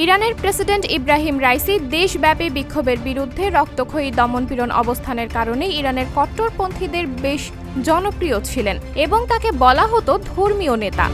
ইরানের president Ebrahim Raisi দেশব্যাপী বিক্ষোভের বিরুদ্ধে রক্তক্ষয়ী দমনপীড়ন অবস্থানের কারণে ইরানের কট্টরপন্থীদের বেশ জনপ্রিয় ছিলেন এবং তাকে বলা হতো ধর্মীয় নেতা।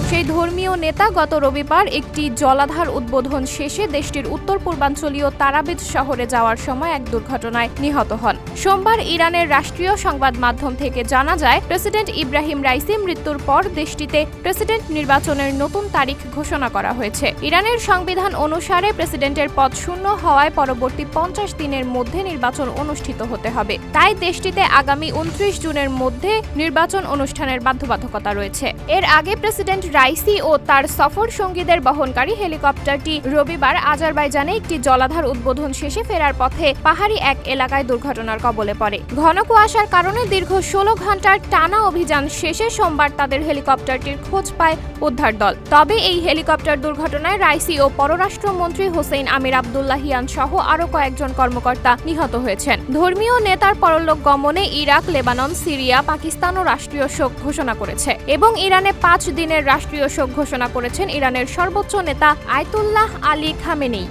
সেই ধর্মীয় নেতা গত রবিবার একটি জলাধার উদ্বোধন শেষে দেশটির উত্তর পূর্বাঞ্চলীয় তারাবিজ শহরে যাওয়ার সময় এক দুর্ঘটনায় নিহত হন। সোমবার ইরানের রাষ্ট্রীয় সংবাদ মাধ্যম থেকে জানা যায়, প্রেসিডেন্ট ইব্রাহিম রাইসি মৃত্যুর পর দেশটিতে প্রেসিডেন্ট নির্বাচনের নতুন তারিখ ঘোষণা করা হয়েছে। ইরানের সংবিধান অনুসারে প্রেসিডেন্টের পদ শূন্য হওয়ায় পরবর্তী 50 দিনের মধ্যে নির্বাচন অনুষ্ঠিত হতে হবে। তাই দেশটিতে আগামী 29 জুনের মধ্যে নির্বাচন অনুষ্ঠানের বাধ্যবাধকতা রয়েছে। এর আগে প্রেসিডেন্ট রাইসি ও তার সফর সঙ্গীদের বহনকারী হেলিকপ্টারটি রবিবার আজারবাইজানে একটি জলাধার উদ্বোধন শেষে ফেরার পথে পাহাড়ি এক এলাকায় দুর্ঘটনার কবলে পড়ে। ঘন কুয়াশার কারণে দীর্ঘ 16 ঘন্টার টানা অভিযান শেষে সোমবার তাদের হেলিকপ্টারটির খোঁজ পায় উদ্ধার দল। তবে এই হেলিকপ্টার দুর্ঘটনায় রাইসি ও পররাষ্ট্রমন্ত্রী হোসেইন আমির আবদুল্লাহিয়ান সহ আরও কয়েকজন কর্মকর্তা নিহত হয়েছেন। ধর্মীয় নেতার পরলোক গমনে ইরাক, লেবানন, সিরিয়া, পাকিস্তানও রাষ্ট্রীয় শোক ঘোষণা করেছে এবং ইরানে 5 দিনের রাষ্ট্রীয় শোক ঘোষণা করেছেন ইরানের সর্বোচ্চ নেতা Ayatollah Ali Khamenei.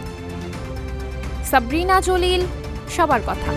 Sabrina Jalil, সবার কথা।